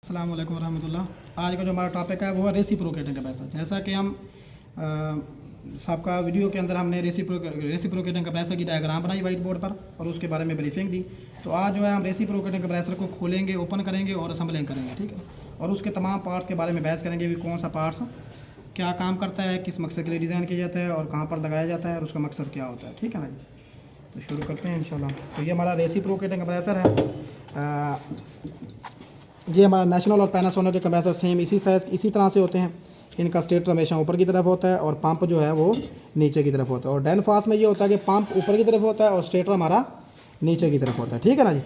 अस्सलाम वालेकुम रहमतुल्लाह। आज का जो हमारा टॉपिक है वो है रेसिप्रोकेटिंग कंप्रेसर। जैसा कि हम सबका वीडियो के अंदर हमने रेसिप्रोकेटिंग कंप्रेसर की डायग्राम बनाई वाइट बोर्ड पर और उसके बारे में ब्रीफिंग दी। तो आज जो है हम रेसिप्रोकेटिंग कंप्रेसर को खोलेंगे, ओपन करेंगे और असेंबलिंग करेंगे, ठीक है। और उसके तमाम पार्ट्स के बारे में बहस करेंगे कि कौन सा पार्ट्स क्या काम करता है, किस मकसद के लिए डिज़ाइन किया जाता है और कहाँ पर लगाया जाता है और उसका मकसद क्या होता है, ठीक है ना जी। तो शुरू करते हैं इंशाल्लाह। तो ये हमारा रेसिप्रोकेटिंग कंप्रेसर है। ये हमारा नेशनल और पैनासोनिक के कंप्रेसर सेम इसी साइज़ इसी तरह से होते हैं। इनका स्टेटर हमेशा ऊपर की तरफ होता है और पंप जो है वो नीचे की तरफ होता है। और डेनफास्ट में ये होता है कि पंप ऊपर की तरफ होता है और स्टेटर हमारा नीचे की तरफ होता है, ठीक है ना जी।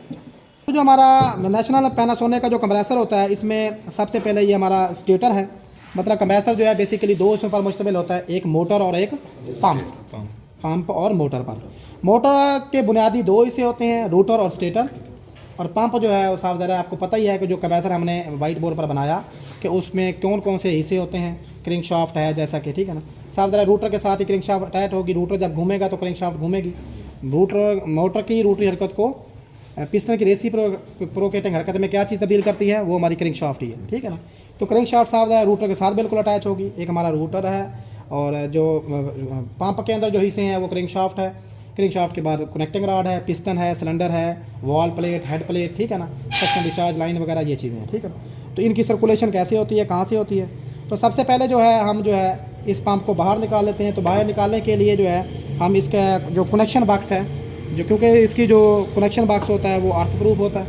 तो जो हमारा नेशनल पैनासोनिक का जो कंप्रेसर होता है, इसमें सबसे पहले ये हमारा स्टेटर है। मतलब कंप्रेसर जो है बेसिकली दो इसमें पर मुश्तमिल होता है, एक मोटर और एक पंप और मोटर पर। मोटर के बुनियादी दो हिस्से होते हैं, रोटर और स्टेटर। और पंप जो है वो साफ ज़रा आपको पता ही है कि जो कंप्रेसर हमने वाइट बोर्ड पर बनाया कि उसमें कौन कौन से हिस्से होते हैं। क्रिंक शाफ्ट है जैसा कि, ठीक है ना। साफ ज़रा रूटर के साथ ही क्रिंक शाफ्ट अटैच होगी। रूटर जब घूमेगा तो क्रिंक शाफ्ट घूमेगी। मोटर की रोटरी हरकत को पिस्टन की रेसिप्रोकेटिंग हरकत में क्या चीज़ तब्दील करती है, वो हमारी क्रिंक शाफ्ट ही है, ठीक है ना। तो क्रिंक शाफ्ट साफ ज़रा रूटर के साथ बिल्कुल अटैच होगी। एक हमारा रूटर है और जो पंप के अंदर जो हिस्से हैं वो क्रिंक शाफ्ट है। क्रिंक शाफ्ट के बाद कनेक्टिंग रॉड है, पिस्टन है, सिलेंडर है, वॉल प्लेट, हेड प्लेट, ठीक है ना, सक्शन डिस्चार्ज लाइन वगैरह ये चीज़ें हैं, ठीक है। तो इनकी सर्कुलेशन कैसे होती है, कहाँ से होती है। तो सबसे पहले जो है हम जो है इस पंप को बाहर निकाल लेते हैं। तो बाहर निकालने के लिए जो है हम इसका जो कनेक्शन बॉक्स है, जो क्योंकि इसकी जो कनेक्शन बॉक्स होता है वो अर्थ प्रूफ होता है,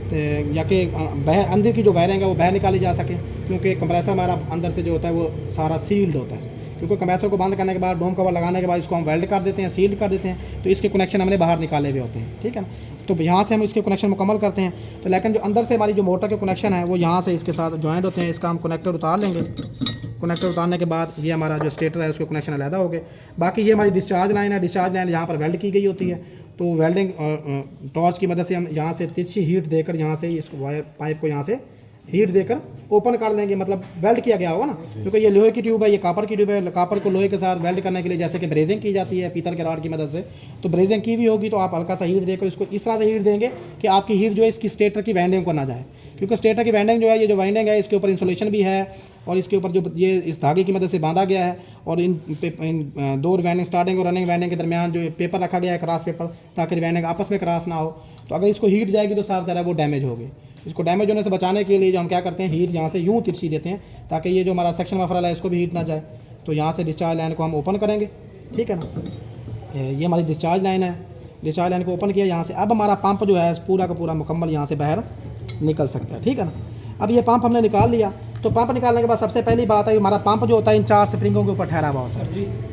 तो या कि अंदर की जो वायरिंग है वो बाहर निकाली जा सके, क्योंकि कंप्रेसर हमारा अंदर से जो होता है वो सारा सील्ड होता है। क्योंकि कंप्रेसर को बंद करने के बाद डोम कवर लगाने के बाद इसको हम वेल्ड कर देते हैं, सील्ड कर देते हैं। तो इसके कनेक्शन हमने बाहर निकाले हुए होते हैं, ठीक है ना। तो यहाँ से हम इसके कनेक्शन मुकम्मल करते हैं। तो लेकिन जो अंदर से हमारी जो मोटर के कनेक्शन है वो यहाँ से इसके साथ जॉइंट होते हैं। इसका हम कनेक्टर उतार लेंगे। कनेक्टर उतारने के बाद ये हमारा जो स्टेटर है उसके कनेक्शन अलहदा हो गए। बाकी ये हमारी डिस्चार्ज लाइन है। डिस्चार्ज लाइन यहाँ पर वेल्ड की गई होती है। तो वेल्डिंग टॉर्च की मदद से हम यहाँ से तिरछी हीट देकर यहाँ से इस वायर पाइप को यहाँ से हीट देकर ओपन कर देंगे, मतलब वेल्ड किया गया होगा ना। क्योंकि ये लोहे की ट्यूब है, ये कापर की ट्यूब है। कापर को लोहे के साथ वेल्ड करने के लिए जैसे कि ब्रेजिंग की जाती है पीतल के रॉड की मदद से, तो ब्रेजिंग की भी होगी। तो आप हल्का सा हीट देकर इसको इस तरह से हीट देंगे कि आपकी हीट जो है इसकी स्टेटर की वाइंडिंग को ना जाए। क्योंकि स्टेटर की वाइंडिंग जो है, ये जो वाइंडिंग है इसके ऊपर इंसुलेशन भी है और इसके ऊपर जो ये इस धागे की मदद से बांधा गया है। और इन दो वाइंडिंग स्टार्टिंग और रनिंग वाइंडिंग के दरमियान जो पेपर रखा गया है, क्रॉस पेपर, ताकि वाइंडिंग आपस में क्रॉस ना हो। तो अगर इसको हीट जाएगी तो साफ ज़रा वो डैमेज होगी। इसको डैमेज होने से बचाने के लिए जो हम क्या करते हैं, हीट यहाँ से यूँ तिरछी देते हैं ताकि ये जो हमारा सेक्शन मफरल है इसको भी हीट ना जाए। तो यहाँ से डिस्चार्ज लाइन को हम ओपन करेंगे, ठीक है ना। ये हमारी डिस्चार्ज लाइन है। डिस्चार्ज लाइन को ओपन किया यहाँ से। अब हमारा पंप जो है पूरा का पूरा मुकम्मल यहाँ से बाहर निकल सकता है, ठीक है ना। अब ये पंप हमने निकाल लिया। तो पंप निकालने के बाद सबसे पहली बात है हमारा पंप जो होता है इन 4 स्प्रिंगों के ऊपर ठहरा हुआ होता है।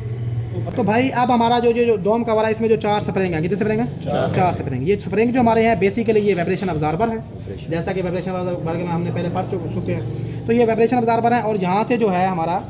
तो भाई अब हमारा जो डोम कवर है इसमें जो 4 स्प्रिंग हैं, कितने स्प्रिंग हैं? 4 स्प्रिंग। ये स्प्रिंग जो हमारे हैं बेसिकली ये वाइब्रेशन अब्जॉर्बर है, जैसा कि वाइब्रेशन अब्जॉर्बर में हमने पहले पढ़ चुके हैं। तो ये वाइब्रेशन अब्जॉर्बर है और यहाँ से जो है हमारा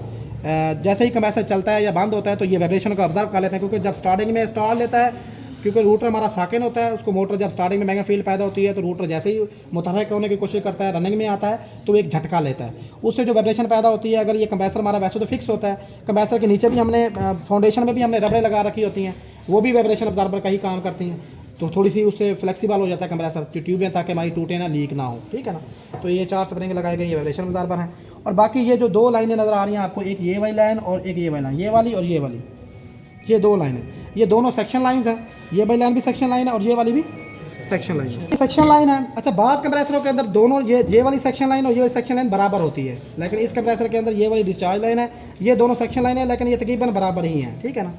जैसे ही कंप्रेसर चलता है या बंद होता है तो ये वाइब्रेशन को ऑब्जर्व कर लेते हैं। क्योंकि जब स्टार्टिंग में स्टार्ट लेता है, क्योंकि रूटर हमारा साकिन होता है, उसको मोटर जब स्टार्टिंग में मैग्नेटिक फील्ड पैदा होती है तो रूटर जैसे ही मुतहर्रिक होने की कोशिश करता है, रनिंग में आता है, तो एक झटका लेता है। उससे जो वाइब्रेशन पैदा होती है, अगर ये कंप्रेसर हमारा वैसे तो फिक्स होता है, कंप्रेसर के नीचे भी हमने फाउंडेशन में भी हमने रबड़ें लगा रखी होती हैं, वो भी वाइब्रेशन अब्जॉर्बर का ही काम करती हैं। तो थोड़ी सी उससे फ्लेक्सिबल हो जाता है कंप्रेसर की ट्यूबें, ताकि हमारी टूटे ना, लीक ना हो, ठीक है ना। तो ये 4 स्प्रिंग लगाए गए, ये वाइब्रेशन अब्जॉर्बर हैं। और बाकी ये जो 2 लाइनें नज़र आ रही हैं आपको, एक ये वाली लाइन और एक ये वाली लाइन, ये वाली और ये वाली, ये 2 लाइनें, ये दोनों सेक्शन लाइंस हैं। ये वाली लाइन भी सेक्शन लाइन है और ये वाली भी सेक्शन लाइन है। सेक्शन लाइन है। अच्छा, बाज़ कंप्रेसरों के अंदर दोनों ये वाली सेक्शन लाइन और ये सेक्शन लाइन बराबर होती है, लेकिन इस कंप्रेसर के अंदर ये वाली डिस्चार्ज लाइन है, ये दोनों सेक्शन लाइन है, लेकिन ये तकरीबन बराबर ही हैं, ठीक है ना।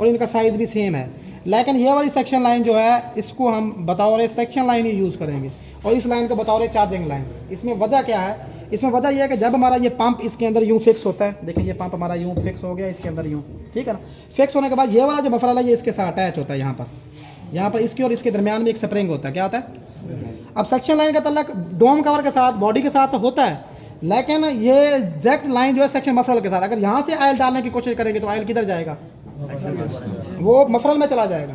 और इनका साइज़ भी सेम है। लेकिन ये वाली सेक्शन लाइन जो है इसको हम बतौर सेक्शन लाइन ही यूज़ करेंगे और इस लाइन को बतौर चार्जिंग लाइन। इसमें वजह क्या है? इसमें वजह यह है कि जब हमारा ये पंप इसके अंदर यूँ फिक्स होता है, देखिए ये पंप हमारा यूँ फिक्स हो गया इसके अंदर यूँ, ठीक है ना। फिक्स होने के बाद ये वाला जो मफरल है ये इसके साथ अटैच होता है। यहाँ पर इसके और इसके दरमियान में एक स्प्रिंग होता है। क्या होता है? अब सेक्शन लाइन का तल्लक डोम कवर के साथ, बॉडी के साथ तो होता है, लेकिन ये एग्जैक्ट लाइन जो है सेक्शन मफरल के साथ, अगर यहाँ से आयल डालने की कोशिश करेंगे तो आयल किधर जाएगा? वो मफरल में चला जाएगा,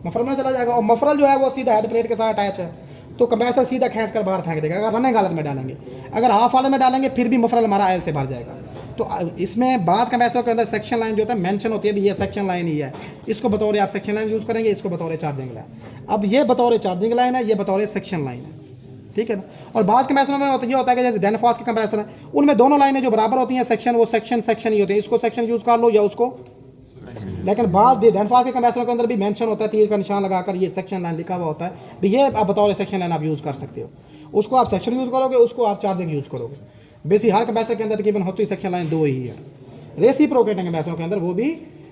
मफरल में चला जाएगा। और मफरल जो है वो सीधा हेड प्लेट के साथ अटैच है, तो कंप्रेसर सीधा खींच कर बाहर फेंक देगा अगर रनिंग हालत में डालेंगे। अगर हाफ हालत में डालेंगे फिर भी मफरल हमारा आयल से भर जाएगा। तो इसमें बाज़ कंप्रेसर के अंदर सेक्शन लाइन जो होता है मेंशन होती है, भी ये सेक्शन लाइन ही है, इसको बतौर आप सेक्शन लाइन यूज़ करेंगे, इसको बतौर चार्जिंग लाइन। अब ये बतौर चार्जिंग लाइन है, ये बतौर सेक्शन लाइन है। ठीक है ना। और बाज़ कंप्रेसर में ये होता है कि जैसे डेनफॉस के कंप्रेसर है, उनमें दोनों लाइनें जो बराबर होती हैं सेक्शन, वो सेक्शन ही होते हैं, इसको सेक्शन यूज़ कर लो या उसको। लेकिन बाज़ डेनफॉस के कंप्रेसरों के अंदर भी मेंशन होता है, तीर का निशान लगाकर ये सेक्शन लाइन लिखा हुआ होता है, भी ये आप बतौर सेक्शन लाइन आप यूज़ कर सकते हो। उसको आप सेक्शन यूज़ करोगे, उसको आप चार्जिंग यूज़ करोगे। बेसिक हर कंप्रेसर के अंदर तकरीबन होती है सेक्शन लाइन 2 ही है। रेसिप्रोकेटिंग कंप्रेसरों के अंदर वो भी,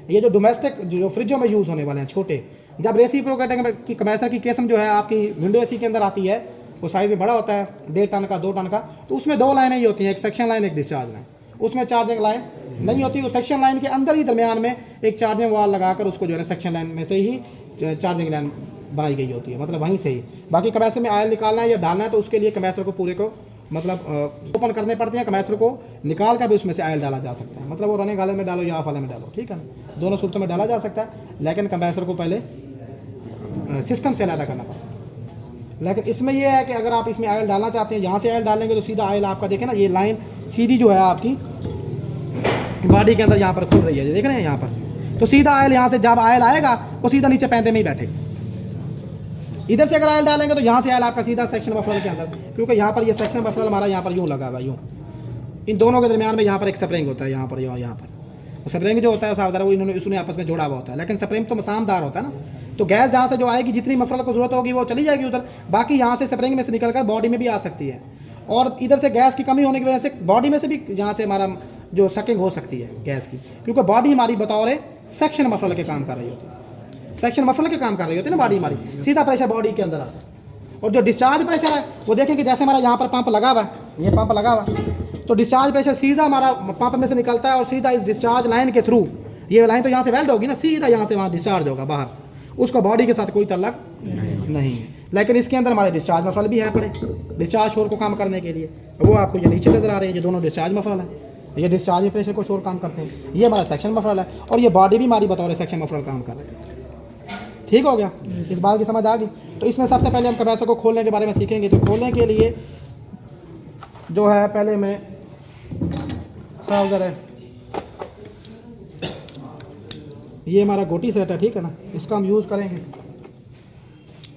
ये जो डोमेस्टिक जो फ्रिजों में यूज़ होने वाले हैं छोटे, जब रेसिप्रोकेटिंग की कंप्रेसर की किस्म जो है आपकी विंडो एसी के अंदर आती है, वो साइज़ में बड़ा होता है, 1.5 टन का 2 टन का, तो उसमें 2 लाइनें ही होती हैं, एक सेक्शन लाइन एक डिस्चार्ज लाइन। उसमें चार्जिंग लाइन नहीं होती, वो सेक्शन लाइन के अंदर ही दरमियान में एक चार्जिंग वाल लगाकर उसको जो है सेक्शन लाइन में से ही चार्जिंग लाइन बनाई गई होती है, मतलब वहीं से ही। बाकी कंप्रेसर में ऑयल निकालना है या डालना है तो उसके लिए कंप्रेसर को पूरे को मतलब ओपन करने पड़ते हैं, कंप्रेसर को निकाल कर भी उसमें से ऑयल डाला जा सकता है, मतलब वो रनिंग वाले में डालो या ऑफ वाले में डालो, ठीक है ना, दोनों सूरतों में डाला जा सकता है। लेकिन कंप्रेसर को पहले सिस्टम से अलग करना पड़ता है। लेकिन इसमें यह है कि अगर आप इसमें ऑयल डालना चाहते हैं, यहाँ से ऑयल डालेंगे तो सीधा ऑयल आपका देखें ना, ये लाइन सीधी जो है आपकी बॉडी के अंदर यहाँ पर खुल रही है, देख रहे हैं यहाँ पर, तो सीधा ऑयल यहाँ से जब ऑयल आएगा वो सीधा नीचे पैंदे में ही बैठेगा। इधर से अगर ऑयल डालेंगे तो यहाँ से ऑयल आपका सीधा सेक्शन मफरल के अंदर, क्योंकि यहाँ पर ये सेक्शन मफरल हमारा यहाँ पर यूँ लगा हुआ यूँ, इन दोनों के दरमियान में यहाँ पर एक स्प्रिंग होता है, यहाँ पर यहाँ पर स्प्रिंग जो होता है सावधान वो इन्होंने इसने आपस में जोड़ा हुआ होता है, लेकिन स्प्रिंग तो मसामदार होता है ना, तो गैस जहाँ से जो आएगी जितनी मफरल को जरूरत होगी वो चली जाएगी उधर, बाकी यहाँ से स्प्रिंग में से निकल कर बॉडी में भी आ सकती है। और इधर से गैस की कमी होने की वजह से बॉडी में से भी यहाँ से हमारा जो सकिंग हो सकती है गैस की, क्योंकि बॉडी हमारी बतौर सेक्शन मफरल के काम कर रही होती है, सेक्शन मफरल के काम कर रही होती है ना बॉडी हमारी, सीधा प्रेशर बॉडी के अंदर आता है। और जो डिस्चार्ज प्रेशर है वो देखें कि जैसे हमारा यहाँ पर पंप लगा हुआ है, ये पंप लगा हुआ है, तो डिस्चार्ज प्रेशर सीधा हमारा पंप में से निकलता है और सीधा इस डिस्चार्ज लाइन के थ्रू, ये लाइन तो यहाँ से वेल्ड होगी ना, सीधा यहाँ से वहाँ डिस्चार्ज होगा बाहर, उसको बॉडी के साथ कोई तल्लक नहीं है। लेकिन इसके अंदर हमारे डिस्चार्ज मफरल भी है पड़े, डिस्चार्ज शोर को काम करने के लिए, वो आपको ये नीचे नजर आ रहे हैं, ये दोनों डिस्चार्ज मफरल है, ये डिस्चार्ज प्रेशर को शोर काम करते हैं, ये हमारा सेक्शन मफरल है, और ये बॉडी भी हमारी बतौर सेक्शन मफरल काम कर रहे हैं। ठीक हो गया, इस बात की समझ आ गई। तो इसमें सबसे पहले हम कंप्रेसर को खोलने के बारे में सीखेंगे। तो खोलने के लिए जो है पहले मैं सावधान है, ये हमारा गोटी सेट है, ठीक है ना, इसका हम यूज़ करेंगे।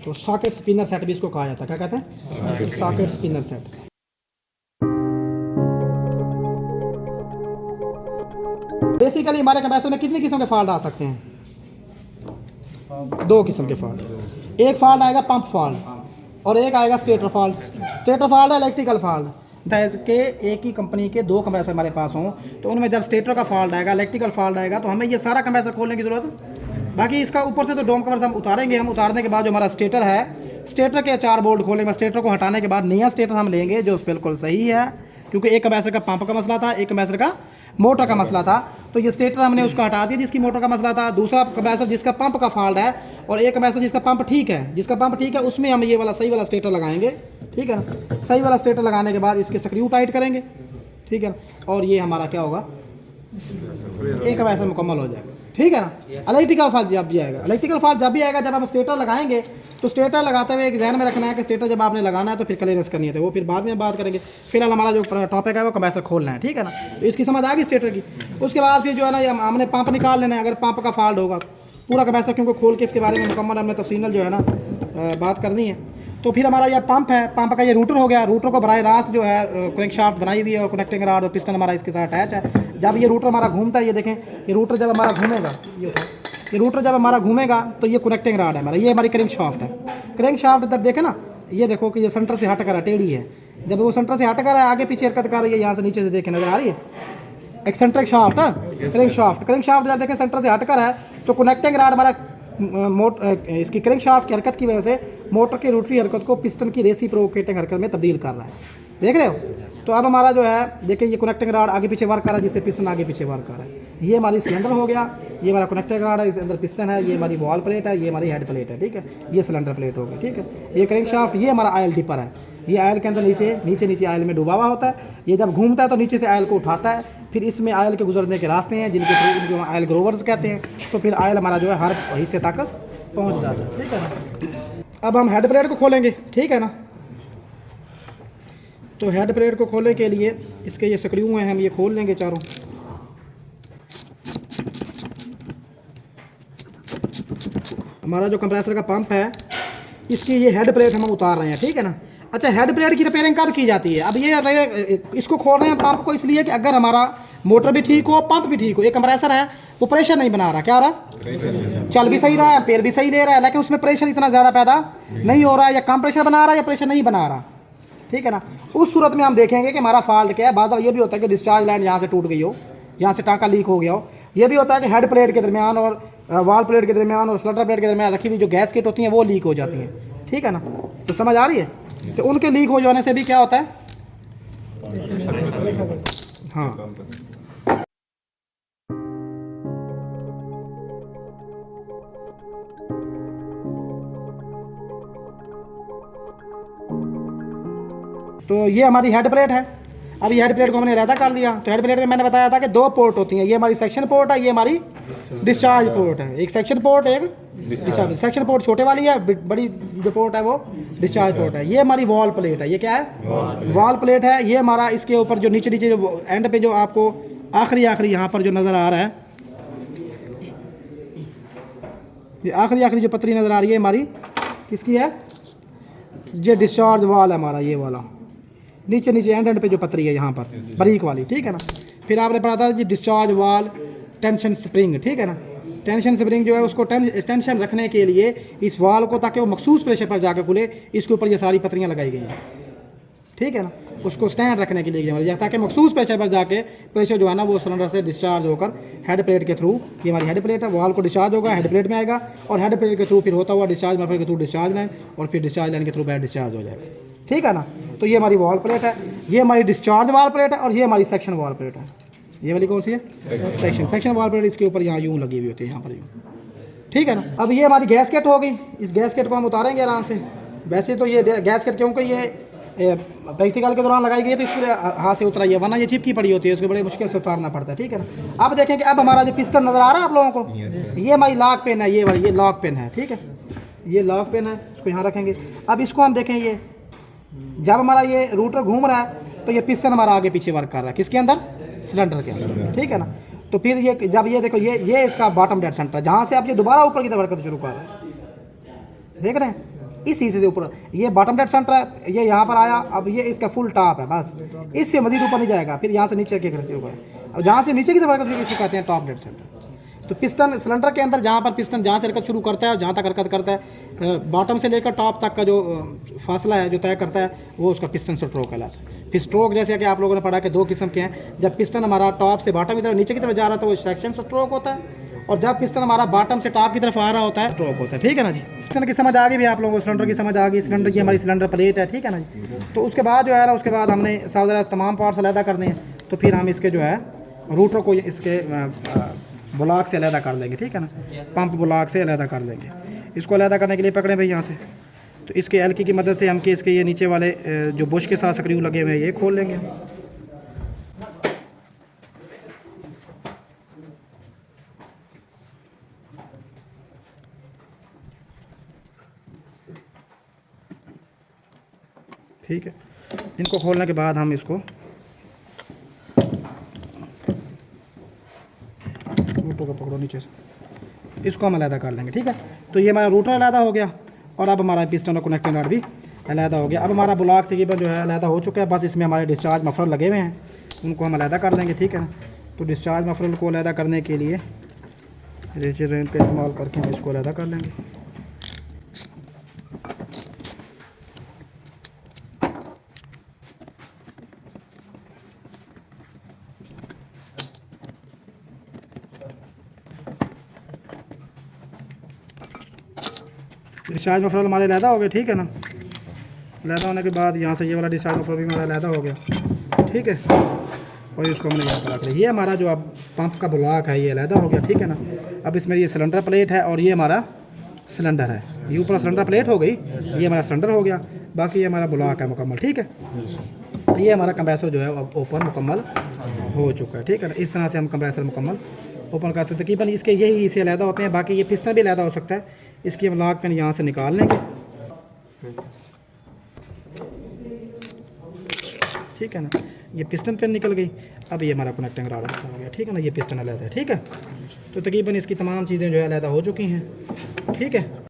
तो सॉकेट स्पिनर सेट भी इसको कहा जाता है, क्या कहते हैं, सॉकेट स्पिनर सेट। बेसिकली हमारे कंप्रेसर में कितनी किस्म के फॉल्ट आ सकते हैं, 2 किस्म के फॉल्ट, एक फॉल्ट आएगा पंप फॉल्ट और एक आएगा स्टेटर फॉल्ट। स्टेटर फॉल्ट है इलेक्ट्रिकल फॉल्ट, के एक ही कंपनी के 2 कंप्रेसर हमारे पास हों तो उनमें जब स्टेटर का फॉल्ट आएगा, इलेक्ट्रिकल फॉल्ट आएगा, तो हमें ये सारा कंप्रेसर खोलने की ज़रूरत। बाकी इसका ऊपर से तो डोम कवर हम उतारेंगे, हम उतारने के बाद जो हमारा स्टेटर है, स्टेटर के 4 बोल्ट खोलेंगे, स्टेटर को हटाने के बाद नया स्टेटर हम लेंगे जो बिल्कुल सही है, क्योंकि एक कंप्रेसर का पंप का मसला था, एक कंप्रेसर का मोटर का मसला था, तो ये स्टेटर हमने उसका हटा दिया जिसकी मोटर का मसला था। दूसरा कंप्रेसर जिसका पंप का फॉल्ट है और एक कंप्रेसर जिसका पंप ठीक है, जिसका पंप ठीक है उसमें हम ये वाला सही वाला स्टेटर लगाएंगे, ठीक है ना। सही वाला स्टेटर लगाने के बाद इसके स्क्रू टाइट करेंगे, ठीक है ना, और ये हमारा क्या होगा, एक कंप्रेसर मुकम्मल हो जाएगा, ठीक है ना। इलेक्ट्रिकल फॉल्ट जब भी आएगा, इलेक्ट्रिकल फॉल्ट जब भी आएगा जब हम स्टेटर लगाएंगे, तो स्टेटर लगाते हुए एक ध्यान में रखना है कि स्टेटर जब आपने लगाना है तो फिर क्लियरेंस करनी है, तो वो फिर बाद में बात करेंगे। फिलहाल हमारा जो टॉपिक है वो कंप्रेसर खोलना है, ठीक है ना। तो इसकी समझ आ गई स्टेटर की। उसके बाद फिर जो है ना हमने पंप निकाल लेना है, अगर पंप का फॉल्ट होगा पूरा कंप्रेसर, क्योंकि खोल के इसके बारे में मुकम्मल हमने तफसील जो है ना बात करनी है। तो फिर हमारा यह पंप है, पंप का ये रूटर हो गया, रूटर को बराह रास्त जो है क्रैंकशाफ्ट बनाई हुई है और कनेक्टिंग रॉड और पिस्टन हमारा इसके साथ अटैच है। जब ये रूटर हमारा घूमता है, ये देखें, ये रूटर जब हमारा घूमेगा, ये रूटर जब हमारा घूमेगा तो ये कनेक्टिंग रॉड है हमारा, ये हमारी क्रैंकशाफ्ट है। क्रैंकशाफ्ट जब देखें ना, ये देखो कि ये सेंटर से हट कर टेढ़ी है, जब वो सेंटर से हट कर है आगे पीछे हरकत कर रही है, यहाँ से नीचे से देखें नजर आ रही है एक्सेंट्रिक शाफ्ट है, क्रैंकशाफ्ट जब देखें सेंटर से हट कर है तो कनेक्टिंग रॉड हमारा इसकी क्रैंकशाफ्ट की हरकत की वजह से मोटर की रोटरी हरकत को पिस्टन की रेसिप्रोकेटिंग हरकत में तब्दील कर रहा है, देख रहे हो। तो अब हमारा जो है देखिए ये कनेक्टिंग रॉड आगे पीछे वर्क कर रहा है, जिससे पिस्टन आगे पीछे वर्क कर रहा है। ये हमारी सिलेंडर हो गया, ये हमारा कनेक्टिंग रॉड है, इसके अंदर पिस्टन है, ये हमारी वॉल प्लेट है, ये हमारी हेड प्लेट है, ठीक है, ये सिलेंडर प्लेट होगी, ठीक है। ये क्रैंकशाफ्ट, ये हमारा ऑयल डिपर है, ये ऑयल के अंदर नीचे ऑयल में डूबा हुआ होता है। ये जब घूमता है तो नीचे से ऑयल को उठाता है, फिर इसमें ऑयल के गुजरने के रास्ते हैं जिनके थ्रू ऑयल ग्रोवर्स कहते हैं, तो फिर ऑयल हमारा जो है हर हिस्से तक पहुंच जाता है, ठीक है ना। अब हम हेड प्लेट को खोलेंगे, ठीक है ना। तो हेड प्लेट को खोलने के लिए इसके ये स्क्रू हैं, हम ये खोल लेंगे चारों। हमारा जो कंप्रेसर का पंप है इसकी ये हेड प्लेट हम उतार रहे हैं, ठीक है ना। अच्छा, हेड प्लेट की रिपेयरिंग कब की जाती है? अब ये इसको खोल रहे हैं पंप को इसलिए कि अगर हमारा मोटर भी ठीक हो, पंप भी ठीक हो, ये कंप्रेसर है वो प्रेशर नहीं बना रहा, क्या हो रहा है, चल भी सही रहा है, पेड़ भी सही ले रहा है, लेकिन उसमें प्रेशर इतना ज़्यादा पैदा नहीं हो रहा है, या कम प्रेशर बना रहा है या प्रेशर नहीं बना रहा, ठीक है ना। उस सूरत में हम देखेंगे कि हमारा फॉल्ट क्या है। बाज़ ये भी होता है कि डिस्चार्ज लाइन यहाँ से टूट गई हो, यहाँ से टाँका लीक हो गया हो। ये भी होता है कि हेड प्लेट के दरमियान और वाल प्लेट के दरमियान और स्लटर प्लेट के दरमियान रखी हुई जो गैस किट होती हैं वो लीक हो जाती हैं, ठीक है ना। तो समझ आ रही है? तो उनके लीक हो जाने से भी क्या होता है, हाँ, तो ये हमारी हेड प्लेट है। अब ये हेड प्लेट को हमने अलहदा कर दिया। तो हेड प्लेट में मैंने बताया था कि 2 पोर्ट होती हैं, ये हमारी सेक्शन पोर्ट है, ये हमारी डिस्चार्ज पोर्ट है। एक सेक्शन पोर्ट, एक डिस्चार्ज। सेक्शन पोर्ट छोटे वाली है, बड़ी जो पोर्ट है वो डिस्चार्ज पोर्ट है। ये हमारी वॉल प्लेट है, ये क्या है, वॉल प्लेट है। ये हमारा इसके ऊपर जो नीचे नीचे जो एंड पे जो आपको आखिरी यहाँ पर जो नज़र आ रहा है, ये आखिरी जो पतरी नज़र आ रही है हमारी किसकी है, ये डिस्चार्ज वाल है हमारा, ये वाला नीचे एंड पे जो पतरी है यहाँ पर बारीक वाली, ठीक है ना। फिर आपने पढ़ा था जी डिस्चार्ज वाल टेंशन स्प्रिंग, ठीक है ना। टेंशन स्प्रिंग जो है उसको टेंशन रखने के लिए इस वाल को, ताकि वो मखसूस प्रेशर पर जाकर खुले, इसके ऊपर ये सारी पतरियाँ लगाई गई हैं, ठीक है ना। उसको स्टैंड रखने के लिए, ताकि मखसूस प्रेशर पर जाके प्रेशर जो है ना वो सिलेंडर से डिस्चार्ज होकर हेड प्लेट के थ्रू, ये हमारी हेड प्लेट है, वाल को डिस्चार्ज होगा, हेड प्लेट में आएगा, और हेड प्लेट के थ्रू फिर होता हुआ डिस्चार्ज मफलर के थ्रू डिस्चार्ज लाइन, और फिर डिस्चार्ज लाइन के थ्रू बैड डिस्चार्ज हो जाएगा, ठीक है ना। तो ये हमारी वॉल प्लेट है, ये हमारी डिस्चार्ज वॉल प्लेट है, और ये हमारी सेक्शन वॉल प्लेट है। ये वाली कौन सी है, सेक्शन वॉल प्लेट। इसके ऊपर यहाँ यूँ लगी हुई होती है, यहाँ पर यूँ, ठीक है ना। अब ये हमारी गैस किट हो गई। इस गैस किट को हम उतारेंगे आराम से। वैसे तो ये गैस किट क्योंकि ये प्रैक्टिकल के दौरान लगाई गई है तो इसके हाथ से उतराई है, वरना ये चिपकी पड़ी होती है, उसको बड़े मुश्किल से उतारना पड़ता है, ठीक है ना। अब देखें कि अब हमारा जो पिस्टन नज़र आ रहा है आप लोगों को, ये हमारी लॉक पिन है, ये वाली, ये लॉक पिन है, ठीक है, ये लॉक पिन है, इसको यहाँ रखेंगे। अब इसको हम देखें, ये जब हमारा ये रूटर घूम रहा है तो ये पिस्टन हमारा आगे पीछे वर्क कर रहा है, किसके अंदर, सिलेंडर के अंदर, ठीक है ना। तो फिर ये जब ये देखो, ये इसका बॉटम डेड सेंटर है, जहाँ से आप ये दोबारा ऊपर की तरफ हरकत शुरू कर रहे हैं, देख रहे हैं, इस हिस्से से ऊपर ये बॉटम डेड सेंटर है, ये यहाँ पर आया। अब ये इसका फुल टॉप है, बस इससे मजीद ऊपर नहीं जाएगा। फिर यहाँ से नीचे के ऊपर, अब जहाँ से नीचे की तरफ हरकत इसको कहते हैं टॉप डेड सेंटर। तो पिस्टन सिलेंडर के अंदर जहाँ पर पिस्टन जहाँ से हरकत शुरू करता है और जहाँ तक हरकत करता है, बॉटम से लेकर टॉप तक का जो फासला है जो तय करता है, वो उसका पिस्टन स्ट्रोक कहलाता है। फिर स्ट्रोक जैसे कि आप लोगों ने पढ़ा कि 2 किस्म के हैं। जब पिस्टन हमारा टॉप से बॉटम की तरफ नीचे की तरफ जा रहा था वो सेक्शन स्ट्रोक होता है, और जब पिस्टन हमारा बॉटम से टॉप की तरफ आ रहा होता है स्ट्रोक होता है, ठीक है ना जी। पिस्टन की समझ आ गई भी आप लोगों को, सिलेंडर की समझ आ गई, सिलेंडर की हमारी सिलेंडर प्लेट है, ठीक है ना जी। तो उसके बाद जो है ना, उसके बाद हमने सावधान तमाम पार्ट्स अलहदा करने हैं। तो फिर हम इसके जो है रूटर को इसके ब्लॉक से अलहदा कर देंगे, ठीक है ना, पंप ब्लॉक से अलहदा कर देंगे। इसको अलहदा करने के लिए पकड़े भाई यहाँ से, तो इसके एलकी की मदद से हम कि इसके ये नीचे वाले जो बुश के साथ स्क्रू लगे हुए हैं ये खोल लेंगे। ठीक है, इनको खोलने के बाद हम इसको रूटर को पकड़ो नीचे से, इसको हम अलहदा कर लेंगे, ठीक है। तो ये हमारा रूटर अलहदा हो गया, और अब हमारा पिस्टन और कनेक्टिंग रॉड भी अलहदा हो गया। अब हमारा ब्लॉक तकरीबन जो है अलहदा हो चुका है, बस इसमें हमारे डिस्चार्ज मफलर लगे हुए हैं, उनको हम अलहदा कर देंगे, ठीक है ना। तो डिस्चार्ज मफलर को अलहदा करने के लिए रेजर रेंज का इस्तेमाल करके हम इसको अलहदा कर लेंगे। डिस्चार्ज मफलर हमारे अलहदा हो गए, ठीक है ना। अलहदा होने के बाद यहाँ से ये वाला डिस्चार्ज मफलर भी हमारा अलहदा हो गया, ठीक है। और इसको हमने यहाँ पर रख लिया। ये हमारा जो अब पंप का ब्लॉक है ये अलहदा हो गया, ठीक है ना। अब इसमें ये सिलेंडर प्लेट है और ये हमारा सिलेंडर है, ये ऊपर सिलेंडर प्लेट हो गई, ये हमारा सिलेंडर हो गया, बाकी ये हमारा ब्लॉक है मुकम्मल, ठीक है। ये हमारा कंप्रेसर जो है ओपन मुकम्मल हो चुका है, ठीक है ना। इस तरह से हम कंप्रेसर मुकम्मल ओपन कर सकते हैं। तकरीबन इसके यही हिस्से अलहदा होते हैं, बाकी ये पिस्टन भी अलहदा हो सकता है। इसकी हम लॉक पिन यहाँ से निकाल लेंगे, ठीक है ना। ये पिस्टन पिन निकल गई। अब ये हमारा कनेक्टिंग रॉड हो गया, ठीक है ना। ये पिस्टन अलहदा है, ठीक है। तो तकरीबन इसकी तमाम चीज़ें जो है अलहदा हो चुकी हैं, ठीक है।